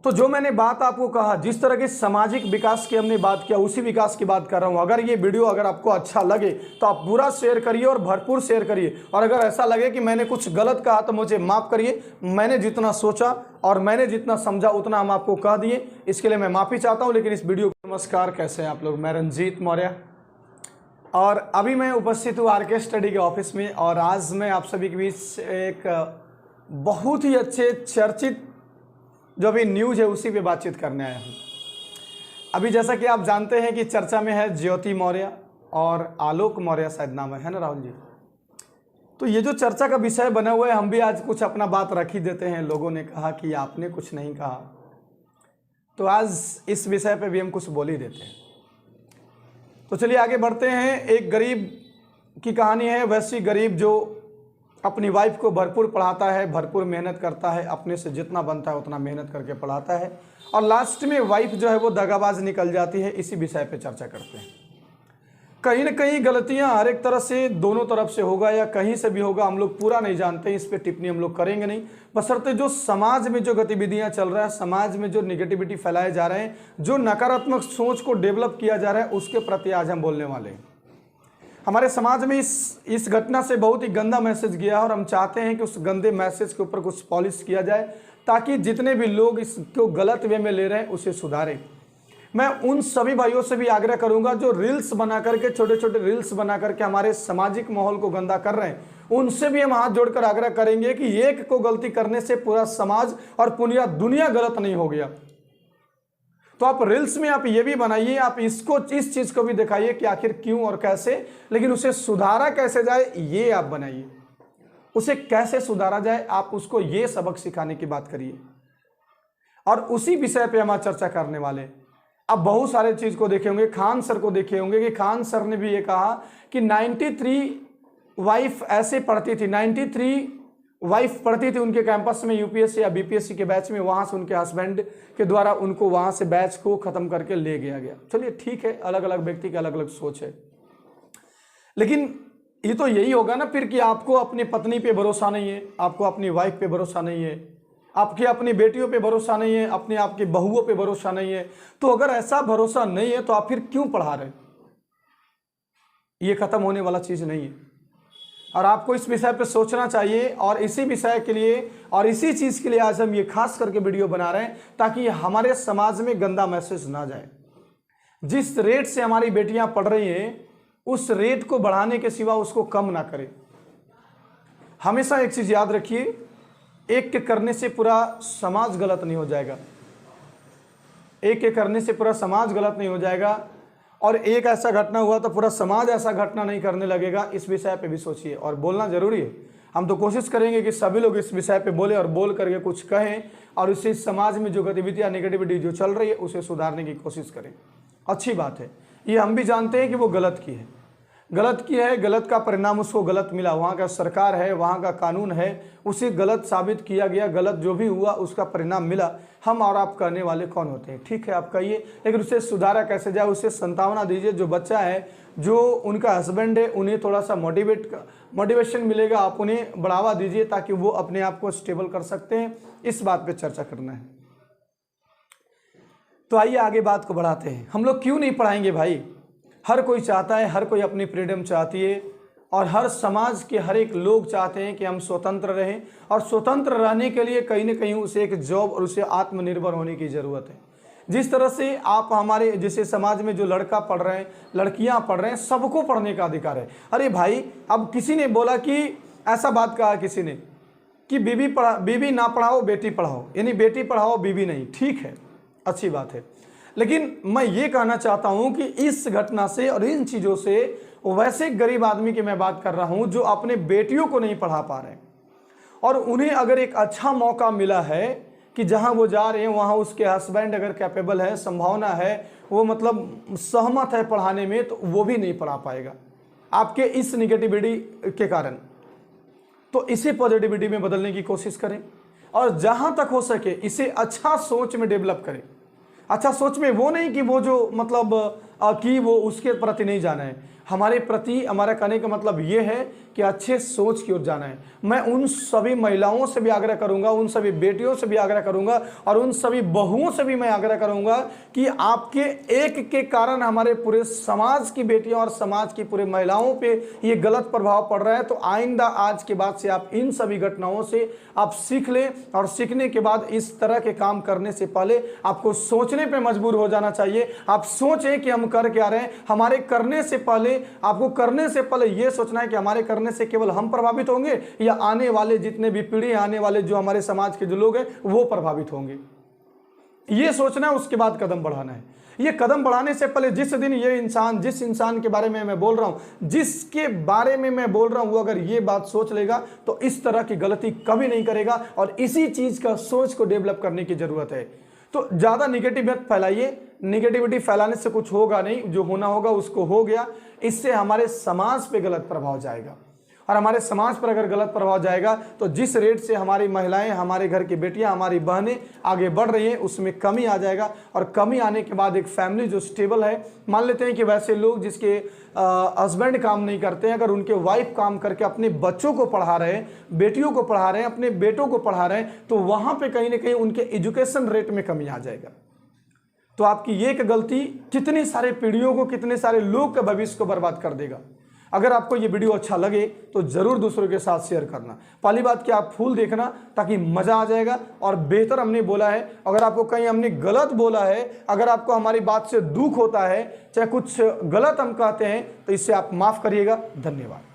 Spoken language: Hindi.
तो जो मैंने बात आपको कहा, जिस तरह के सामाजिक विकास की हमने बात किया, उसी विकास की बात कर रहा हूँ। अगर ये वीडियो अगर आपको अच्छा लगे तो आप पूरा शेयर करिए और भरपूर शेयर करिए। और अगर ऐसा लगे कि मैंने कुछ गलत कहा तो मुझे माफ़ करिए। मैंने जितना सोचा और मैंने जितना समझा उतना हम आपको कह दिए, इसके लिए मैं माफ़ी चाहता हूँ। लेकिन इस वीडियो को नमस्कार, कैसे हैं आप लोग? मैं रंजीत मौर्य और अभी मैं उपस्थित हूँ आर के स्टडी के ऑफिस में। और आज मैं आप सभी के बीच एक बहुत ही अच्छे चर्चित जो भी न्यूज़ है उसी पे बातचीत करने आया हूँ। अभी जैसा कि आप जानते हैं कि चर्चा में है ज्योति मौर्य और आलोक मौर्य, शायद नाम है ना राहुल जी? तो ये जो चर्चा का विषय बना हुआ है, हम भी आज कुछ अपना बात रख ही देते हैं। लोगों ने कहा कि आपने कुछ नहीं कहा, तो आज इस विषय पे भी हम कुछ बोल ही देते हैं। तो चलिए आगे बढ़ते हैं। एक गरीब की कहानी है। वैसी गरीब जो अपनी वाइफ को भरपूर पढ़ाता है, भरपूर मेहनत करता है, अपने से जितना बनता है उतना मेहनत करके पढ़ाता है, और लास्ट में वाइफ जो है वो दगाबाज निकल जाती है। इसी विषय पे चर्चा करते हैं। कहीं ना कहीं गलतियां हर एक तरह से, दोनों तरफ से होगा या कहीं से भी होगा, हम लोग पूरा नहीं जानते, इस पर टिप्पणी हम लोग करेंगे नहीं। बशर्ते जो समाज में जो गतिविधियां चल रहा है, समाज में जो निगेटिविटी फैलाए जा रहे हैं, जो नकारात्मक सोच को डेवलप किया जा रहा है, उसके प्रति आज हम बोलने वाले हैं। हमारे समाज में इस घटना से बहुत ही गंदा मैसेज गया है और हम चाहते हैं कि उस गंदे मैसेज के ऊपर कुछ पॉलिश किया जाए, ताकि जितने भी लोग इसको गलत वे में ले रहे हैं उसे सुधारें। मैं उन सभी भाइयों से भी आग्रह करूंगा जो रील्स बना करके, छोटे छोटे रील्स बना करके हमारे सामाजिक माहौल को गंदा कर रहे हैं, उनसे भी हम हाथ जोड़कर आग्रह करेंगे कि एक को गलती करने से पूरा समाज और पूरी दुनिया गलत नहीं हो गया। तो आप रील्स में आप ये भी बनाइए, आप इसको, इस चीज को भी दिखाइए कि आखिर क्यों और कैसे, लेकिन उसे सुधारा कैसे जाए ये आप बनाइए। उसे कैसे सुधारा जाए, आप उसको ये सबक सिखाने की बात करिए। और उसी विषय पे हम आज चर्चा करने वाले। अब बहुत सारे चीज को देखे होंगे, खान सर को देखे होंगे कि खान सर ने भी ये कहा कि 93 वाइफ ऐसे पढ़ती थी, 93 वाइफ पढ़ती थी उनके कैंपस में, यूपीएससी या बीपीएससी के बैच में। वहां से उनके हस्बैंड के द्वारा उनको वहां से बैच को खत्म करके ले गया। चलिए ठीक है, अलग अलग व्यक्ति की अलग अलग सोच है, लेकिन ये तो यही होगा ना फिर कि आपको अपनी पत्नी पे भरोसा नहीं है, आपको अपनी वाइफ पे भरोसा नहीं है, आपकी अपनी बेटियों पे भरोसा नहीं है, अपने आपकी बहुओं पे भरोसा नहीं है। तो अगर ऐसा भरोसा नहीं है तो आप फिर क्यों पढ़ा रहे? ये खत्म होने वाला चीज नहीं है और आपको इस विषय पे सोचना चाहिए। और इसी विषय के लिए और इसी चीज के लिए आज हम ये खास करके वीडियो बना रहे हैं, ताकि हमारे समाज में गंदा मैसेज ना जाए। जिस रेट से हमारी बेटियां पढ़ रही हैं, उस रेट को बढ़ाने के सिवा उसको कम ना करें। हमेशा एक चीज याद रखिए, एक के करने से पूरा समाज गलत नहीं हो जाएगा। एक के करने से पूरा समाज गलत नहीं हो जाएगा, और एक ऐसा घटना हुआ तो पूरा समाज ऐसा घटना नहीं करने लगेगा। इस विषय पे भी सोचिए और बोलना जरूरी है। हम तो कोशिश करेंगे कि सभी लोग इस विषय पे बोले और बोल करके कुछ कहें, और इससे समाज में जो गतिविधियां, नेगेटिविटी जो चल रही है उसे सुधारने की कोशिश करें। अच्छी बात है, ये हम भी जानते हैं कि वो गलत की है, गलत का परिणाम उसको गलत मिला। वहाँ का सरकार है, वहाँ का कानून है, उसे गलत साबित किया गया, गलत जो भी हुआ उसका परिणाम मिला। हम और आप कहने वाले कौन होते हैं? ठीक है, आप कहिए, लेकिन उसे सुधारा कैसे जाए, उसे संतावना दीजिए। जो बच्चा है, जो उनका हस्बैंड है, उन्हें थोड़ा सा मोटिवेशन मिलेगा, आप उन्हें बढ़ावा दीजिए ताकि वो अपने आप को स्टेबल कर सकते हैं। इस बात पर चर्चा करना है। तो आइए आगे बात को बढ़ाते हैं। हम लोग क्यों नहीं पढ़ाएंगे भाई? हर कोई चाहता है, हर कोई अपनी फ्रीडम चाहती है, और हर समाज के हर एक लोग चाहते हैं कि हम स्वतंत्र रहें। और स्वतंत्र रहने के लिए कहीं ना कहीं उसे एक जॉब और उसे आत्मनिर्भर होने की ज़रूरत है। जिस तरह से आप हमारे जैसे समाज में जो लड़का पढ़ रहे हैं, लड़कियां पढ़ रहे हैं, सबको पढ़ने का अधिकार है। अरे भाई, अब किसी ने बोला कि ऐसा बात कहा किसी ने कि बीबी ना पढ़ाओ बेटी पढ़ाओ, यानी बेटी पढ़ाओ बीबी नहीं। ठीक है, अच्छी बात है, लेकिन मैं ये कहना चाहता हूं कि इस घटना से और इन चीज़ों से वैसे गरीब आदमी की मैं बात कर रहा हूं जो अपने बेटियों को नहीं पढ़ा पा रहे, और उन्हें अगर एक अच्छा मौका मिला है कि जहां वो जा रहे हैं वहां उसके हस्बैंड अगर कैपेबल है, संभावना है, वो मतलब सहमत है पढ़ाने में, तो वो भी नहीं पढ़ा पाएगा आपके इस निगेटिविटी के कारण। तो इसे पॉजिटिविटी में बदलने की कोशिश करें, और जहां तक हो सके इसे अच्छा सोच में डेवलप करें। अच्छा सोच में वो नहीं कि वो जो मतलब कि वो उसके प्रति नहीं जाना है, हमारे प्रति हमारा कहने का मतलब ये है कि अच्छे सोच की ओर जाना है। मैं उन सभी महिलाओं से भी आग्रह करूंगा, उन सभी बेटियों से भी आग्रह करूंगा और उन सभी बहुओं से भी मैं आग्रह करूंगा कि आपके एक के कारण हमारे पूरे समाज की बेटियों और समाज की पूरे महिलाओं पे ये गलत प्रभाव पड़ रहा है। तो आइंदा आज के बाद से आप इन सभी घटनाओं से आप सीख लें और सीखने के बाद इस तरह के काम करने से पहले आपको सोचने पे मजबूर हो जाना चाहिए। आप सोचें कि हम कर क्या रहे हैं। हमारे करने से पहले आपको करने से पहले यह सोचना है कि हमारे करने से केवल हम प्रभावित होंगे या आने वाले जितने भी पीढ़ी, आने वाले जो हमारे समाज के जो लोग हैं वो प्रभावित होंगे। यह सोचना है, उसके बाद कदम बढ़ाना है। ये कदम बढ़ाने से पहले जिस दिन ये इंसान, जिस इंसान के बारे में मैं बोल रहा हूं, जिसके बारे में मैं बोल रहा हूं, वो अगर ये बात सोच लेगा तो इस तरह की गलती कभी नहीं करेगा और इसी चीज का सोच को डेवलप करने की जरूरत है। तो ज्यादा निगेटिव मत फैलाइए, निगेटिविटी फैलाने से कुछ होगा नहीं, जो होना होगा उसको हो गया। इससे हमारे समाज पे गलत प्रभाव जाएगा और हमारे समाज पर अगर गलत प्रभाव जाएगा तो जिस रेट से हमारी महिलाएं, हमारे घर की बेटियां, हमारी बहनें आगे बढ़ रही हैं उसमें कमी आ जाएगा और कमी आने के बाद एक फैमिली जो स्टेबल है, मान लेते हैं कि वैसे लोग जिसके हस्बैंड काम नहीं करते हैं, अगर उनके वाइफ काम करके अपने बच्चों को पढ़ा रहे हैं, बेटियों को पढ़ा रहे हैं, अपने बेटों को पढ़ा रहे हैं, तो वहां पर कहीं ना कहीं उनके एजुकेशन रेट में कमी आ जाएगा। तो आपकी ये एक गलती कितने सारे पीढ़ियों को, कितने सारे लोग के भविष्य को बर्बाद कर देगा। अगर आपको ये वीडियो अच्छा लगे तो जरूर दूसरों के साथ शेयर करना। पहली बात कि आप फुल देखना ताकि मजा आ जाएगा और बेहतर हमने बोला है। अगर आपको कहीं हमने गलत बोला है, अगर आपको हमारी बात से दुख होता है, चाहे कुछ गलत हम कहते हैं, तो इससे आप माफ करिएगा। धन्यवाद।